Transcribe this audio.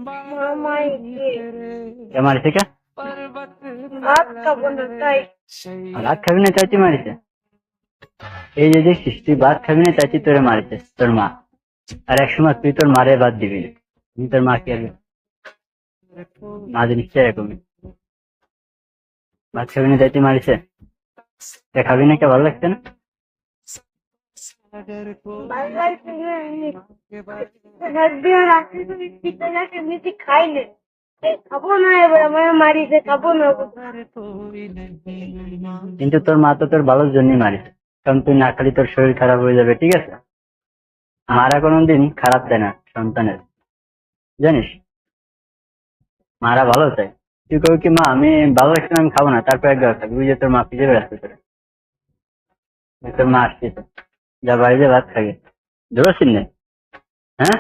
মামাই কে মারিছে কে? ভাত খাবো না তাই। ভাত খাবি না চাচি মারিছে? এই যে দেখছিস তুই ভাত খাবি না চাচি তোরে মারিছে তোর মা, আর এক সময় তুই তোর মারে বাদ দিবি না, তুই তোর মা কি আর মা জিনিস এরকমই। ভাত খাবি না চাচি মারিছে, কে খাবি না? কে ভালো লাগছে না? বাজার থেকে রাত্রে রাত্রে তো পিঠা না এমনিতে খাইলে খাবো না, এবার আমার মারিছে খাবো না। কিন্তু তোর মা তো তোর ভালোর জন্যই মারিছে, কারণ তুই না খালি তোর শরীর খারাপ হয়ে যাবে, ঠিক আছে? মারা কোনোদিন খারাপ দেয় না সন্তানের, জানিস? মারা ভালো চাই। তুই কবি কি মা আমি ভালো লাগছে না আমি খাবো না, তারপর একবার খাবি, বুঝে তোর মা পিছিয়ে বেড়াচ্ছে তোর, তোর মা আসছে, যা বাড়িতে ভাত খাবি, ধরছিস না? হ্যাঁ